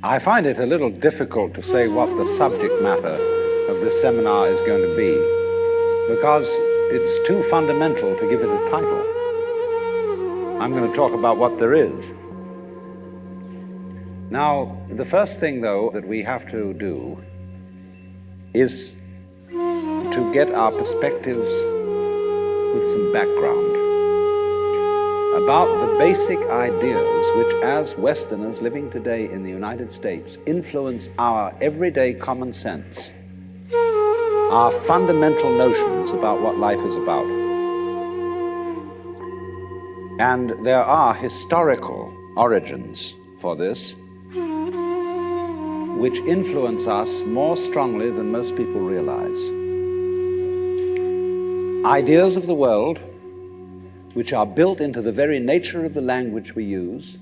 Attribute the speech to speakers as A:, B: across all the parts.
A: I find it a little difficult to say what the subject matter of this seminar is going to be, because it's too fundamental to give it a title. I'm going to talk about what there is. Now, the first thing, though, that we have to do is to get our perspectives with some background about the basic ideas which, as Westerners living today in the United States, influence our everyday common sense, our fundamental notions about what life is about. And there are historical origins for this, which influence us more strongly than most people realize. Ideas of the world which are built into the very nature of the language we use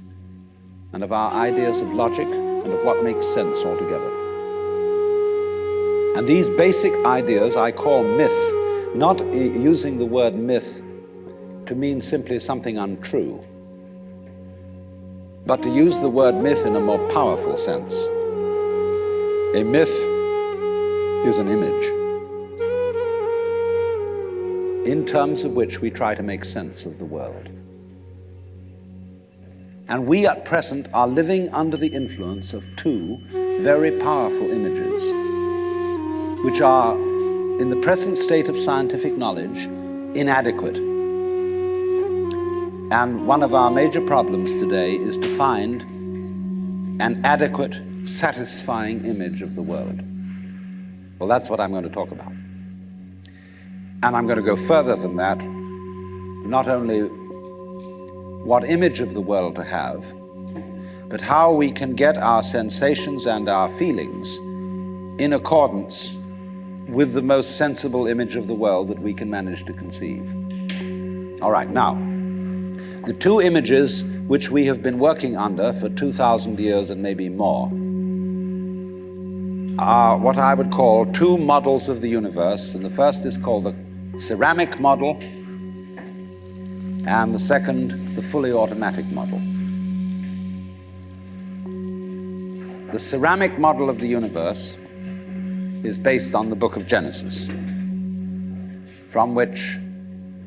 A: and of our ideas of logic and of what makes sense altogether. And these basic ideas I call myth, not using the word myth to mean simply something untrue, but to use the word myth in a more powerful sense. A myth is an image in terms of which we try to make sense of the world. And we at present are living under the influence of two very powerful images, which are, in the present state of scientific knowledge, inadequate. And one of our major problems today is to find an adequate, satisfying image of the world. Well, that's what I'm going to talk about. And I'm going to go further than that, not only what image of the world to have, but how we can get our sensations and our feelings in accordance with the most sensible image of the world that we can manage to conceive. All right, now, the two images which we have been working under for 2,000 years and maybe more are what I would call two models of the universe, and the first is called the ceramic model, and the second, the fully automatic model. The ceramic model of the universe is based on the book of Genesis, from which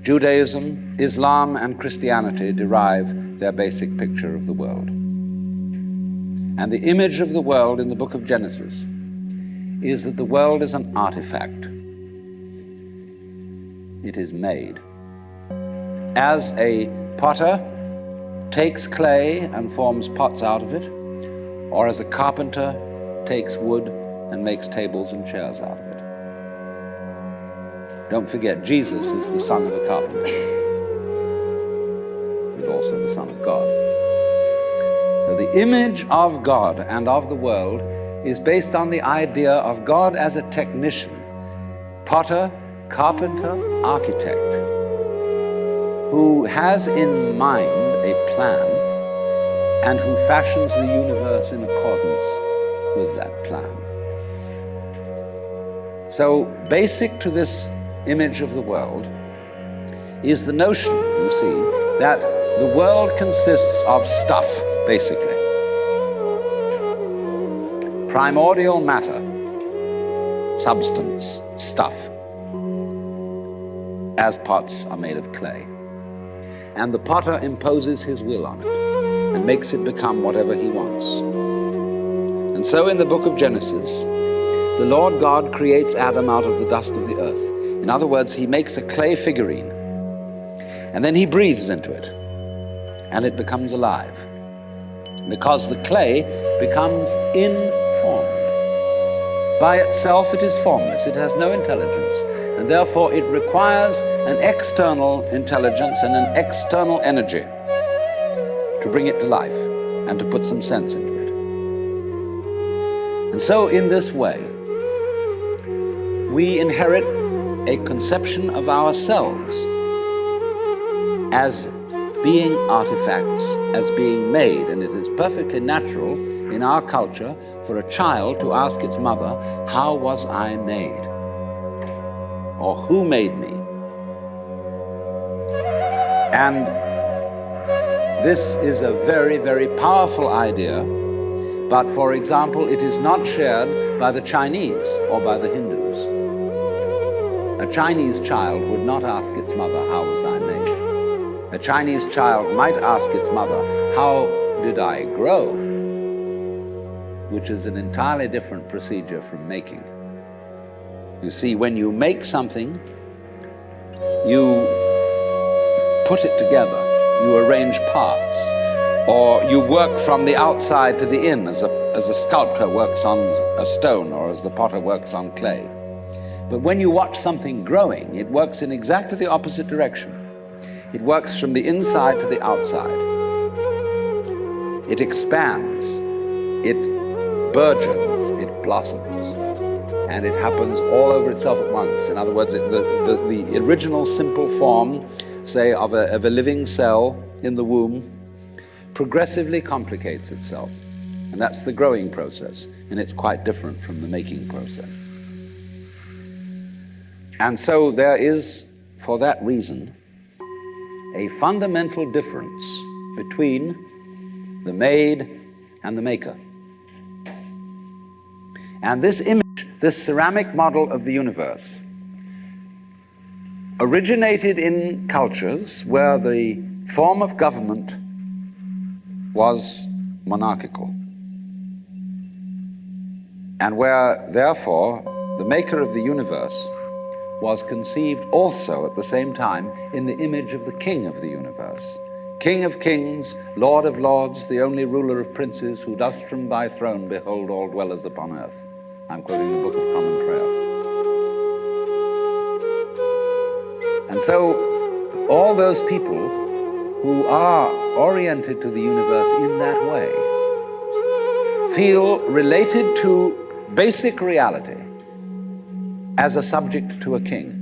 A: Judaism, Islam, and Christianity derive their basic picture of the world. And the image of the world in the book of Genesis is that the world is an artifact. It is made. As a potter takes clay and forms pots out of it, or as a carpenter takes wood and makes tables and chairs out of it. Don't forget, Jesus is the son of a carpenter, and also the Son of God. So the image of God and of the world is based on the idea of God as a technician, potter, carpenter, architect, who has in mind a plan and who fashions the universe in accordance with that plan. So basic to this image of the world is the notion, you see, that the world consists of stuff, basically. Primordial matter, substance, stuff, as pots are made of clay. And the potter imposes his will on it and makes it become whatever he wants. And so in the book of Genesis, the Lord God creates Adam out of the dust of the earth. In other words, he makes a clay figurine, and then he breathes into it, and it becomes alive. Because the clay becomes informed. By itself it is formless, it has no intelligence, and therefore it requires an external intelligence and an external energy to bring it to life and to put some sense into it. And so in this way, we inherit a conception of ourselves as being artifacts, as being made, and it is perfectly natural in our culture for a child to ask its mother, how was I made? Or who made me? And this is a very, very powerful idea, But, for example, it is not shared by the Chinese or by the Hindus. A Chinese child would not ask its mother, "How was I made?" A Chinese child might ask its mother, "How did I grow?" Which is an entirely different procedure from making. You see, when you make something, you put it together, you arrange parts, or you work from the outside to the in, as a sculptor works on a stone or as the potter works on clay. But when you watch something growing, it works in exactly the opposite direction. It works from the inside to the outside. It expands, it burgeons, it blossoms, and it happens all over itself at once. In other words, the original simple form, say, of a living cell in the womb, progressively complicates itself. And that's the growing process, and it's quite different from the making process. And so there is, for that reason, a fundamental difference between the made and the maker. And this image, this ceramic model of the universe, originated in cultures where the form of government was monarchical, and where, therefore, the maker of the universe was conceived also at the same time in the image of the king of the universe. King of kings, Lord of lords, the only ruler of princes, who dost from thy throne behold all dwellers upon earth. I'm quoting the Book of Common Prayer. And so all those people who are oriented to the universe in that way feel related to basic reality as a subject to a king.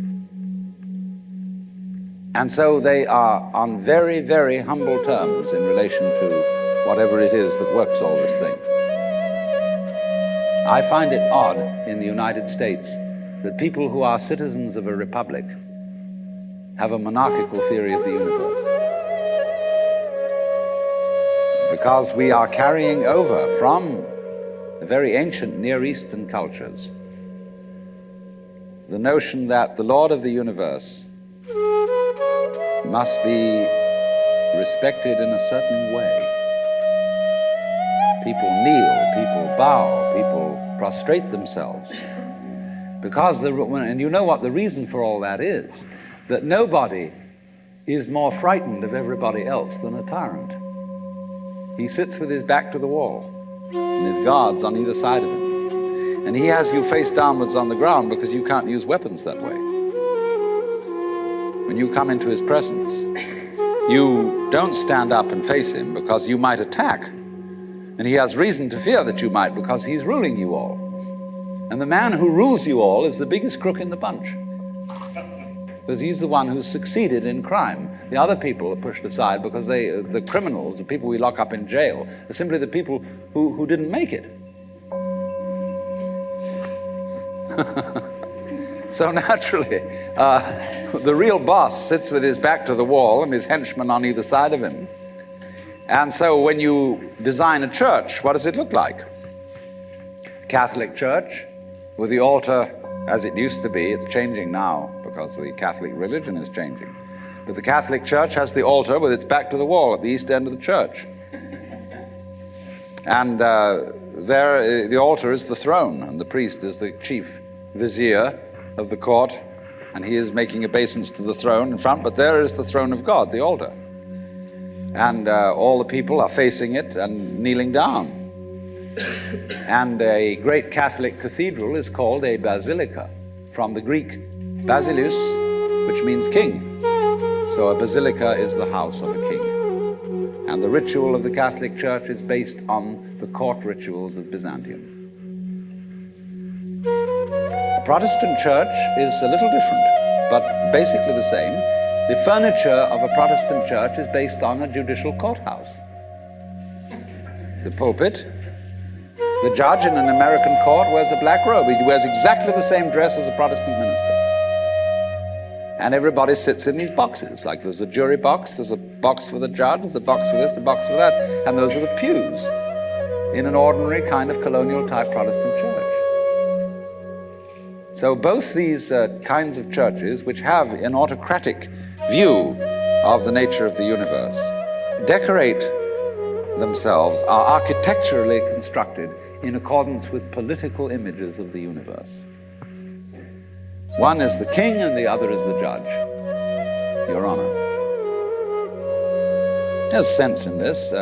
A: And so they are on very, very humble terms in relation to whatever it is that works all this thing. I find it odd in the United States that people who are citizens of a republic have a monarchical theory of the universe, because we are carrying over from the very ancient Near Eastern cultures the notion that the Lord of the universe must be respected in a certain way. People kneel, people bow, people prostrate themselves. Because, and you know what the reason for all that is, that nobody is more frightened of everybody else than a tyrant. He sits with his back to the wall, and his guards on either side of him. And he has you face downwards on the ground because you can't use weapons that way. When you come into his presence, you don't stand up and face him because you might attack. And he has reason to fear that you might, because he's ruling you all. And the man who rules you all is the biggest crook in the bunch, because he's the one who's succeeded in crime. The other people are pushed aside because the criminals, the people we lock up in jail, are simply the people who didn't make it. So naturally, the real boss sits with his back to the wall and his henchmen on either side of him. And so when you design a church, what does it look like? Catholic church with the altar as it used to be. It's changing now because the Catholic religion is changing. But the Catholic church has the altar with its back to the wall at the east end of the church. And there, the altar is the throne, and the priest is the chief vizier of the court, and he is making obeisance to the throne in front, but there is the throne of God, the altar. And all the people are facing it and kneeling down. And a great Catholic cathedral is called a basilica, from the Greek basileus, which means king. So a basilica is the house of a king. And the ritual of the Catholic Church is based on the court rituals of Byzantium. The Protestant church is a little different, but basically the same. The furniture of a Protestant church is based on a judicial courthouse. The pulpit, the judge in an American court wears a black robe. He wears exactly the same dress as a Protestant minister. And everybody sits in these boxes. Like there's a jury box, there's a box for the judge, there's a box for this, a box for that, and those are the pews. in an ordinary kind of colonial-type Protestant church. So both these kinds of churches, which have an autocratic view of the nature of the universe, decorate themselves, are architecturally constructed in accordance with political images of the universe. One is the king and the other is the judge, Your Honor. There's sense in this.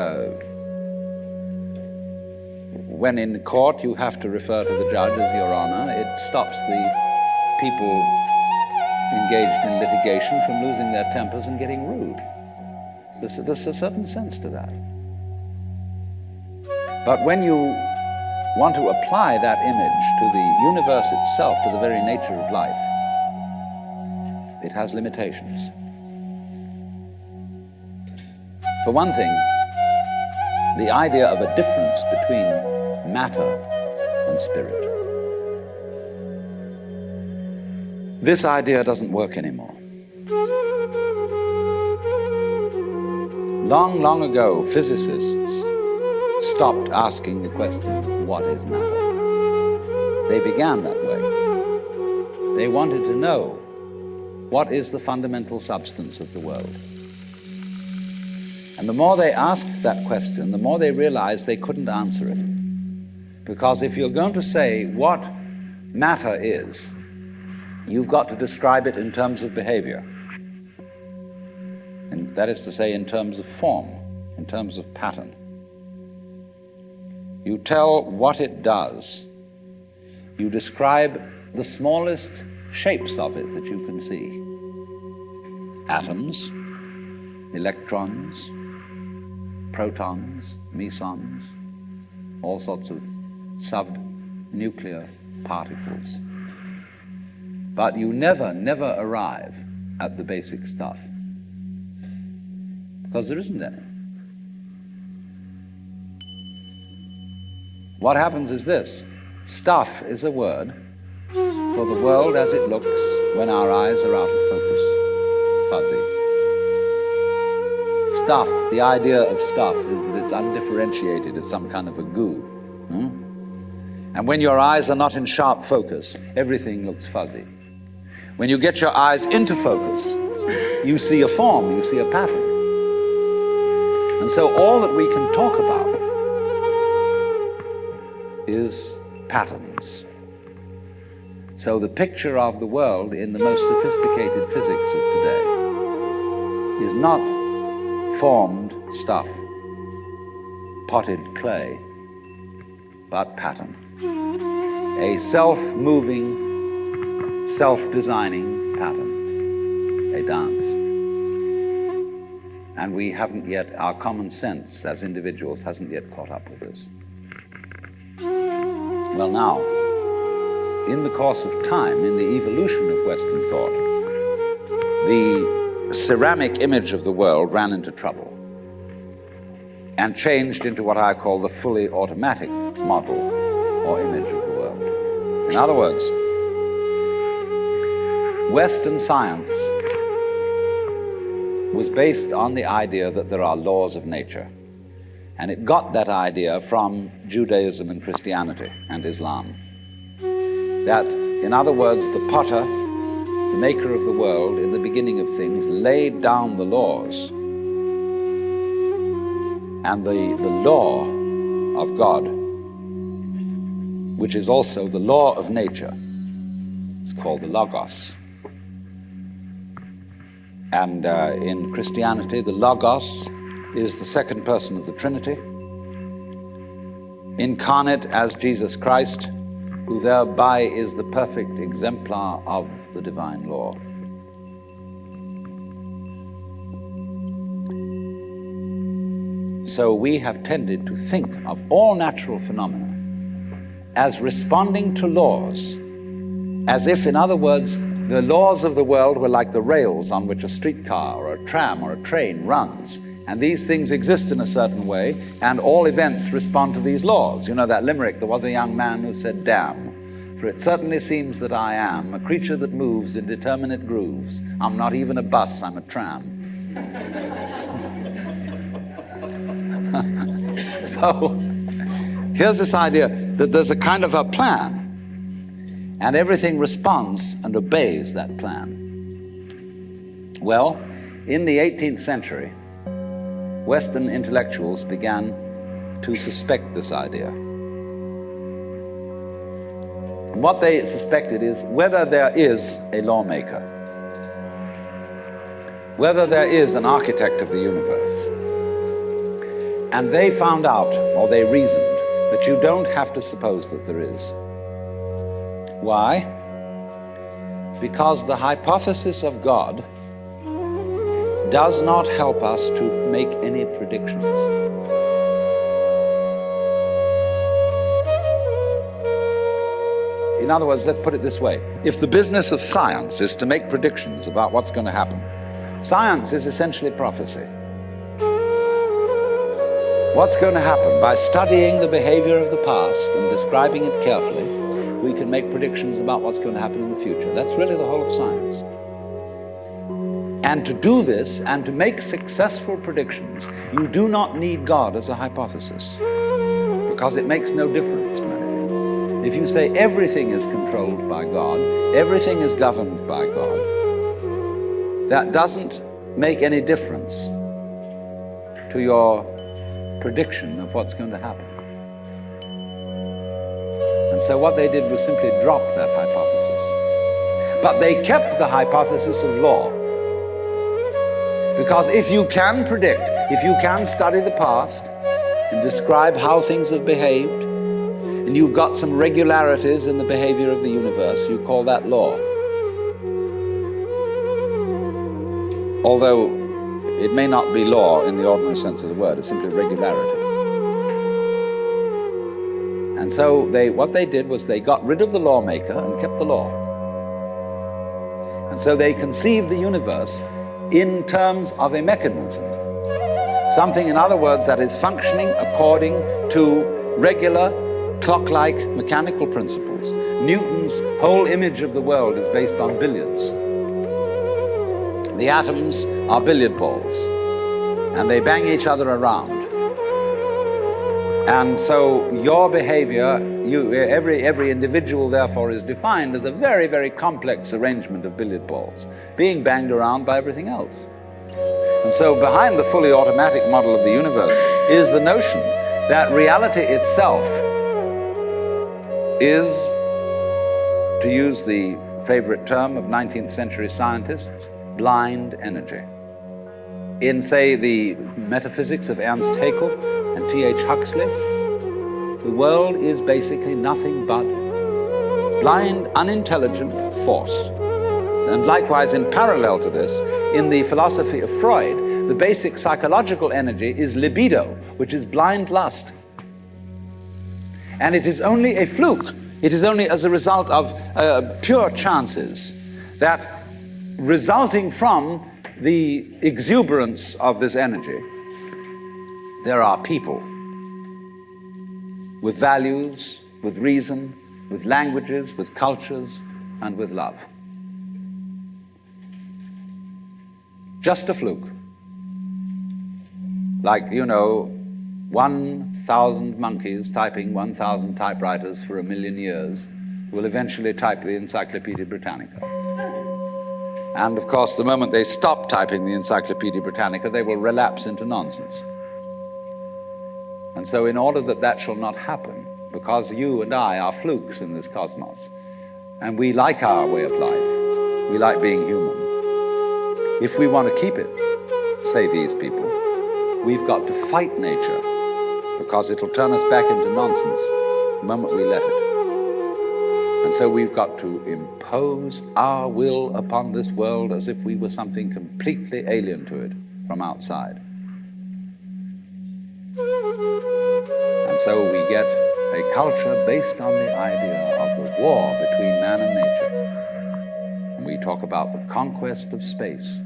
A: When in court you have to refer to the judge as Your Honor, it stops the people engaged in litigation from losing their tempers and getting rude. There's a certain sense to that. But when you want to apply that image to the universe itself, to the very nature of life, it has limitations. For one thing, the idea of a difference between matter and spirit. This idea doesn't work anymore. Long, long ago, physicists stopped asking the question, what is matter? They began that way. They wanted to know, what is the fundamental substance of the world? And the more they asked that question, the more they realized they couldn't answer it. Because if you're going to say what matter is, you've got to describe it in terms of behavior. And that is to say, in terms of form, in terms of pattern. You tell what it does. You describe the smallest shapes of it that you can see. Atoms, electrons, protons, mesons, all sorts of subnuclear particles. But you never arrive at the basic stuff, because there isn't any. What happens is this: stuff is a word for the world as it looks when our eyes are out of focus, fuzzy. Stuff, the idea of stuff is that it's undifferentiated, it's some kind of a goo. And when your eyes are not in sharp focus, everything looks fuzzy. When you get your eyes into focus, you see a form, you see a pattern. And so all that we can talk about is patterns. So the picture of the world in the most sophisticated physics of today is not formed stuff, potted clay, but pattern. A self-moving, self-designing pattern, a dance. And we haven't yet, our common sense as individuals hasn't yet caught up with this. Well, now, in the course of time, in the evolution of Western thought, the ceramic image of the world ran into trouble and changed into what I call the fully automatic model or image of the world. In other words, Western science was based on the idea that there are laws of nature. And it got that idea from Judaism and Christianity and Islam. That, in other words, the potter, the maker of the world, in the beginning of things, laid down the laws. And the law of God, which is also the law of nature, is called the Logos. And in Christianity, the Logos is the second person of the Trinity, incarnate as Jesus Christ, who thereby is the perfect exemplar of the divine law. So we have tended to think of all natural phenomena as responding to laws, as if, in other words, the laws of the world were like the rails on which a streetcar or a tram or a train runs. And these things exist in a certain way, and all events respond to these laws. You know that limerick, there was a young man who said, "Damn, for it certainly seems that I am a creature that moves in determinate grooves. I'm not even a bus, I'm a tram." Here's this idea that there's a kind of a plan, and everything responds and obeys that plan. Well, in the 18th century, Western intellectuals began to suspect this idea. And what they suspected is whether there is a lawmaker, whether there is an architect of the universe. And they found out, or they reasoned, that you don't have to suppose that there is. Why? Because the hypothesis of God does not help us to make any predictions. In other words, let's put it this way. If the business of science is to make predictions about what's going to happen, science is essentially prophecy. What's going to happen? By studying the behavior of the past and describing it carefully, we can make predictions about what's going to happen in the future. That's really the whole of science. And to do this, and to make successful predictions, you do not need God as a hypothesis, because it makes no difference to anything. If you say everything is controlled by God, everything is governed by God, that doesn't make any difference to your prediction of what's going to happen. And so what they did was simply drop that hypothesis. But they kept the hypothesis of law. Because if you can predict, if you can study the past and describe how things have behaved, and you've got some regularities in the behavior of the universe, you call that law. Although it may not be law in the ordinary sense of the word, it's simply regularity. And so what they did was they got rid of the lawmaker and kept the law. And so they conceived the universe in terms of a mechanism. Something, in other words, that is functioning according to regular, clock-like mechanical principles. Newton's whole image of the world is based on billiards. The atoms are billiard balls, and they bang each other around. And so your behavior, every individual therefore is defined as a very, very complex arrangement of billiard balls being banged around by everything else. And so behind the fully automatic model of the universe is the notion that reality itself is, to use the favorite term of 19th century scientists, blind energy. In, say, the metaphysics of Ernst Haeckel and T.H. Huxley, the world is basically nothing but blind, unintelligent force. And likewise, in parallel to this, in the philosophy of Freud, the basic psychological energy is libido, which is blind lust. And it is only a fluke. It is only as a result of pure chances that, resulting from the exuberance of this energy, there are people with values, with reason, with languages, with cultures, and with love. Just a fluke. Like, 1,000 monkeys typing 1,000 typewriters for 1,000,000 years will eventually type the Encyclopedia Britannica. And of course, the moment they stop typing the Encyclopedia Britannica, they will relapse into nonsense. And so in order that that shall not happen, because you and I are flukes in this cosmos, and we like our way of life, we like being human, if we want to keep it, say these people, we've got to fight nature, because it'll turn us back into nonsense the moment we let it. And so we've got to impose our will upon this world as if we were something completely alien to it from outside. And so we get a culture based on the idea of the war between man and nature. And we talk about the conquest of space,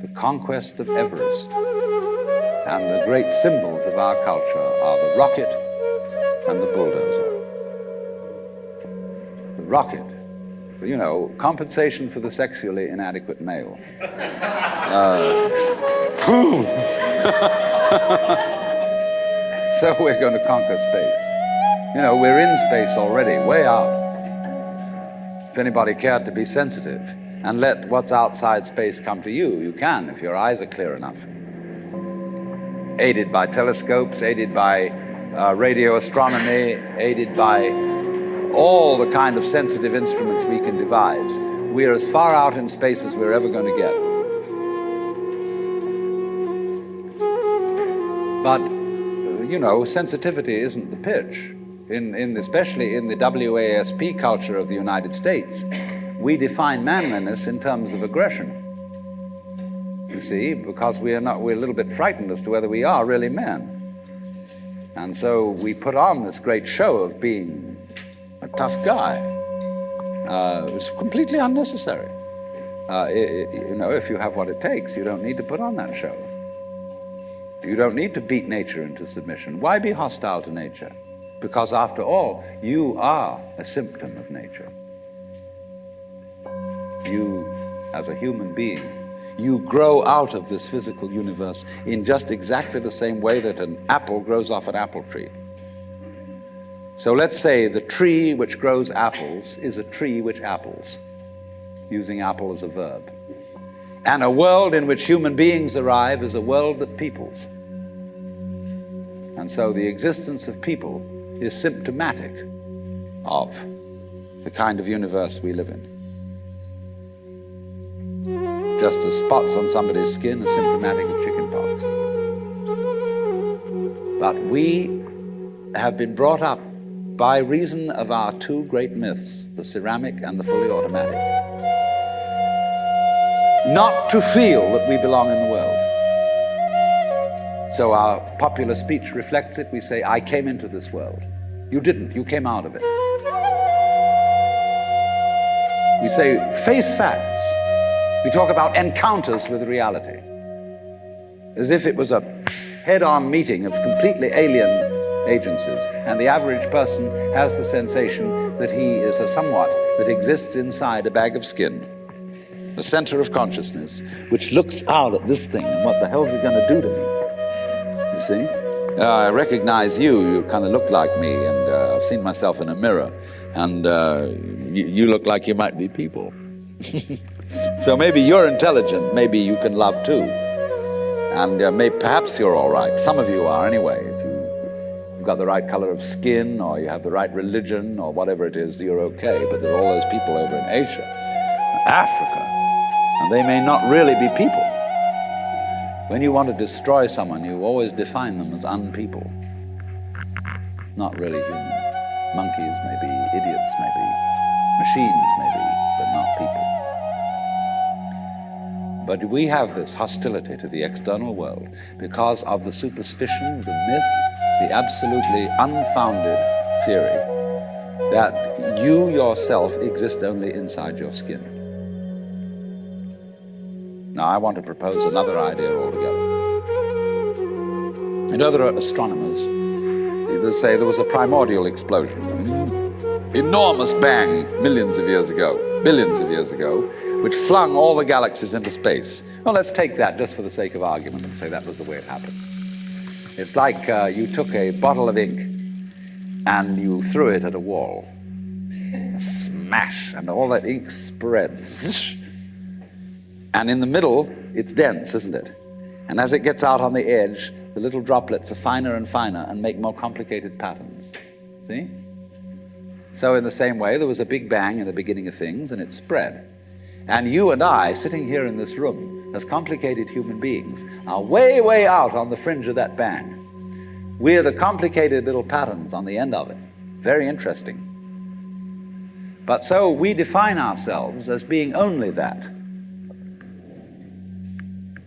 A: the conquest of Everest. And the great symbols of our culture are the rocket and the bulldozer. The rocket, compensation for the sexually inadequate male. So we're going to conquer space. You know, we're in space already, way out. If anybody cared to be sensitive and let what's outside space come to you, you can, if your eyes are clear enough. Aided by telescopes, aided by radio astronomy, aided by all the kind of sensitive instruments we can devise. We are as far out in space as we're ever going to get. But, you know, sensitivity isn't the pitch. Especially in the WASP culture of the United States, we define manliness in terms of aggression. You see, because we're a little bit frightened as to whether we are really men. And so we put on this great show of being a tough guy. It's completely unnecessary. You know, if you have what it takes, you don't need to put on that show. You don't need to beat nature into submission. Why be hostile to nature? Because after all, you are a symptom of nature. You, as a human being, you grow out of this physical universe in just exactly the same way that an apple grows off an apple tree. So let's say the tree which grows apples is a tree which apples, using apple as a verb. And a world in which human beings arrive is a world that peoples. And so the existence of people is symptomatic of the kind of universe we live in. Just as spots on somebody's skin are symptomatic of chickenpox. But we have been brought up by reason of our two great myths, the ceramic and the fully automatic, not to feel that we belong in the world. So our popular speech reflects it. We say, I came into this world. You didn't, you came out of it. We say, face facts. We talk about encounters with reality, as if it was a head-on meeting of completely alien agencies, and the average person has the sensation that he is a somewhat that exists inside a bag of skin, the center of consciousness, which looks out at this thing, and what the hell's it going to do to me? You see? I recognize you kind of look like me, and I've seen myself in a mirror, and you look like you might be people. So maybe you're intelligent, maybe you can love too, and perhaps you're all right. Some of you are anyway. If you've got the right color of skin, or you have the right religion, or whatever it is, you're okay. But there are all those people over in Asia, Africa, and they may not really be people. When you want to destroy someone, you always define them as unpeople, not really human. Monkeys maybe, idiots maybe, machines maybe, but not people. But we have this hostility to the external world because of the superstition, the myth, the absolutely unfounded theory that you yourself exist only inside your skin. Now, I want to propose another idea altogether. You know, there are astronomers that say there was a primordial explosion, an enormous bang millions of years ago, billions of years ago, which flung all the galaxies into space. Well, let's take that just for the sake of argument and say that was the way it happened. It's like you took a bottle of ink and you threw it at a wall. Smash, and all that ink spreads. And in the middle, it's dense, isn't it? And as it gets out on the edge, the little droplets are finer and finer and make more complicated patterns. See? So in the same way, there was a big bang in the beginning of things, and it spread. And you and I, sitting here in this room, as complicated human beings, are way, way out on the fringe of that bang. We're the complicated little patterns on the end of it. Very interesting. But so we define ourselves as being only that.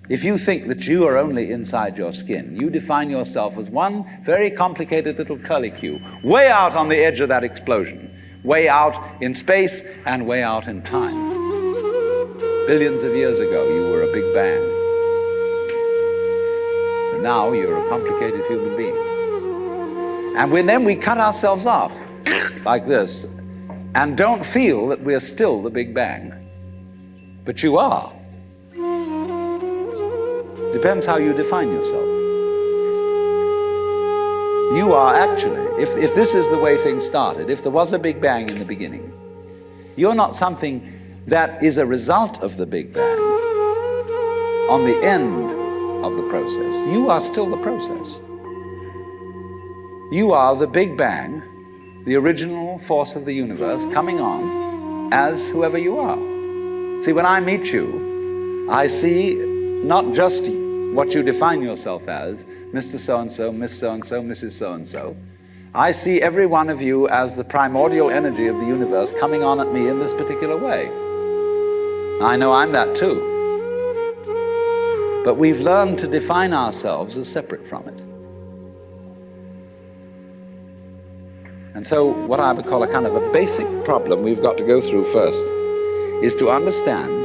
A: If you think that you are only inside your skin, you define yourself as one very complicated little curlicue, way out on the edge of that explosion, way out in space and way out in time. Billions of years ago, you were a big bang. And now you're a complicated human being. And then we cut ourselves off like this and don't feel that we're still the big bang. But you are. Depends how you define yourself. You are actually, if this is the way things started, if there was a Big Bang in the beginning, you're not something that is a result of the Big Bang on the end of the process. You are still the process. You are the Big Bang, the original force of the universe coming on as whoever you are. See, when I meet you, I see not just what you define yourself as, Mr. So-and-so, Miss So-and-so, Mrs. So-and-so. I see every one of you as the primordial energy of the universe coming on at me in this particular way. I know I'm that too. But we've learned to define ourselves as separate from it. And so what I would call a kind of a basic problem we've got to go through first is to understand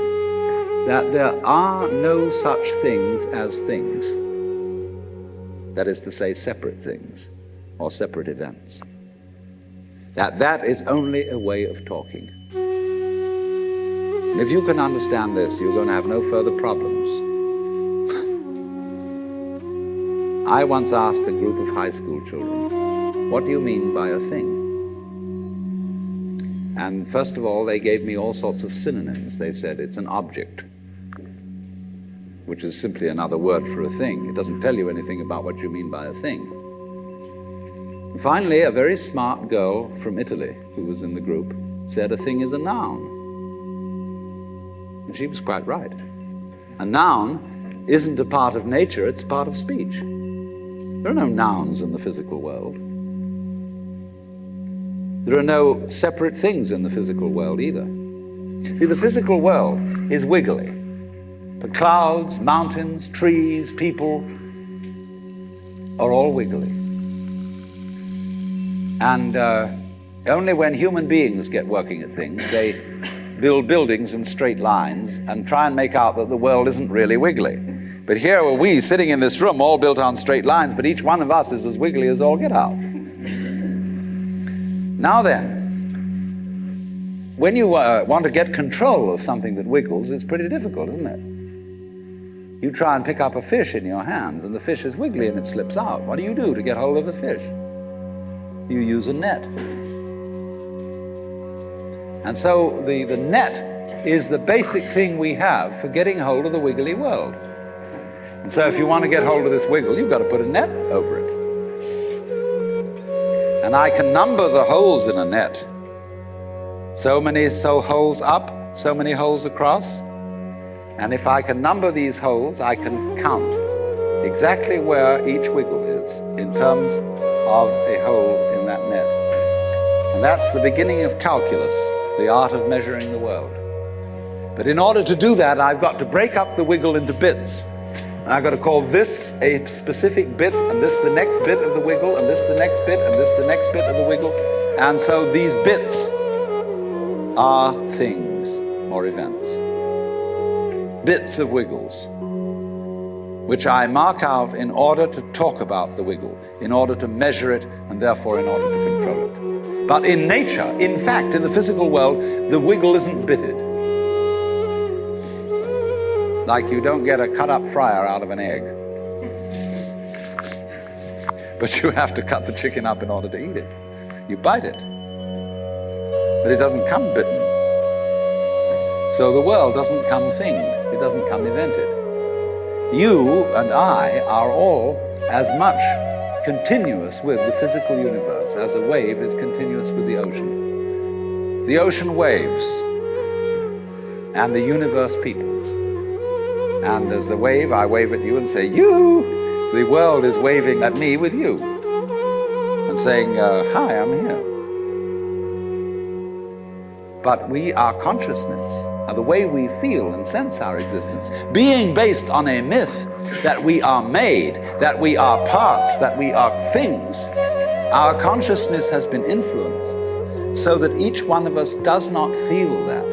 A: that there are no such things as things. That is to say, separate things or separate events. That is only a way of talking. And if you can understand this, you're going to have no further problems. I once asked a group of high school children, what do you mean by a thing? And first of all, they gave me all sorts of synonyms. They said it's an object, which is simply another word for a thing. It doesn't tell you anything about what you mean by a thing. And finally, a very smart girl from Italy who was in the group said a thing is a noun. And she was quite right. A noun isn't a part of nature, it's part of speech. There are no nouns in the physical world. There are no separate things in the physical world either. See, the physical world is wiggly. The clouds, mountains, trees, people are all wiggly. And only when human beings get working at things, they build buildings in straight lines and try and make out that the world isn't really wiggly. But here are we sitting in this room all built on straight lines, but each one of us is as wiggly as all get out. Now then, when you want to get control of something that wiggles, it's pretty difficult, isn't it? You try and pick up a fish in your hands, and the fish is wiggly and it slips out. What do you do to get hold of the fish? You use a net. And so the net is the basic thing we have for getting hold of the wiggly world. And so if you want to get hold of this wiggle, you've got to put a net over it. And I can number the holes in a net. So many holes up, so many holes across. And if I can number these holes, I can count exactly where each wiggle is in terms of a hole in that net. And that's the beginning of calculus, the art of measuring the world. But in order to do that, I've got to break up the wiggle into bits. And I've got to call this a specific bit, and this the next bit of the wiggle, and this the next bit, and this the next bit of the wiggle. And so these bits are things or events. Bits of wiggles, which I mark out in order to talk about the wiggle, in order to measure it, and therefore in order to control it. But in nature, in fact, in the physical world, the wiggle isn't bitted. Like you don't get a cut-up fryer out of an egg. But you have to cut the chicken up in order to eat it. You bite it. But it doesn't come bitten. So the world doesn't come thinged. It doesn't come evented. You and I are all as much continuous with the physical universe as a wave is continuous with the ocean. The ocean waves, and the universe peoples. And as the wave, I wave at you and say, you! The world is waving at me with you and saying, hi, I'm here. But our consciousness, the way we feel and sense our existence, being based on a myth that we are made, that we are parts, that we are things, our consciousness has been influenced so that each one of us does not feel that.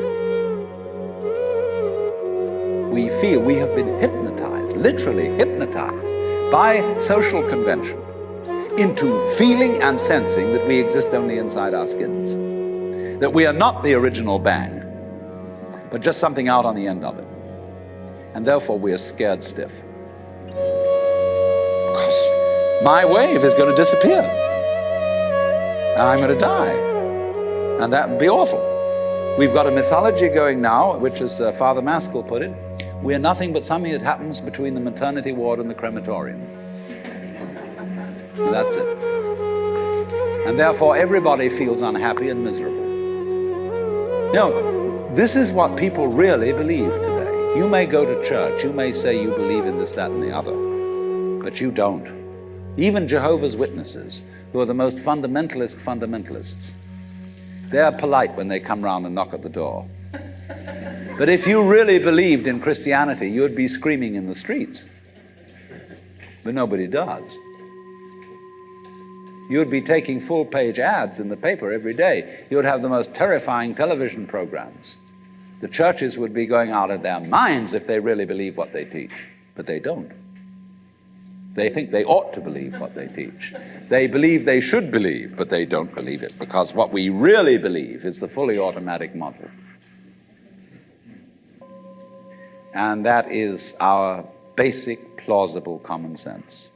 A: We feel we have been hypnotized, literally hypnotized, by social convention into feeling and sensing that we exist only inside our skins. That we are not the original bang, but just something out on the end of it. And therefore we are scared stiff. Because my wave is going to disappear. And I'm going to die. And that would be awful. We've got a mythology going now, which, as Father Maskell put it, we're nothing but something that happens between the maternity ward and the crematorium. And that's it. And therefore, everybody feels unhappy and miserable. You know, this is what people really believe today. You may go to church, you may say you believe in this, that, and the other, but you don't. Even Jehovah's Witnesses, who are the most fundamentalists, they're polite when they come round and knock at the door. But if you really believed in Christianity, you'd be screaming in the streets. But nobody does. You'd be taking full-page ads in the paper every day. You'd have the most terrifying television programs. The churches would be going out of their minds if they really believe what they teach. But they don't. They think they ought to believe what they teach. They believe they should believe, but they don't believe it, because what we really believe is the fully automatic model. And that is our basic, plausible common sense.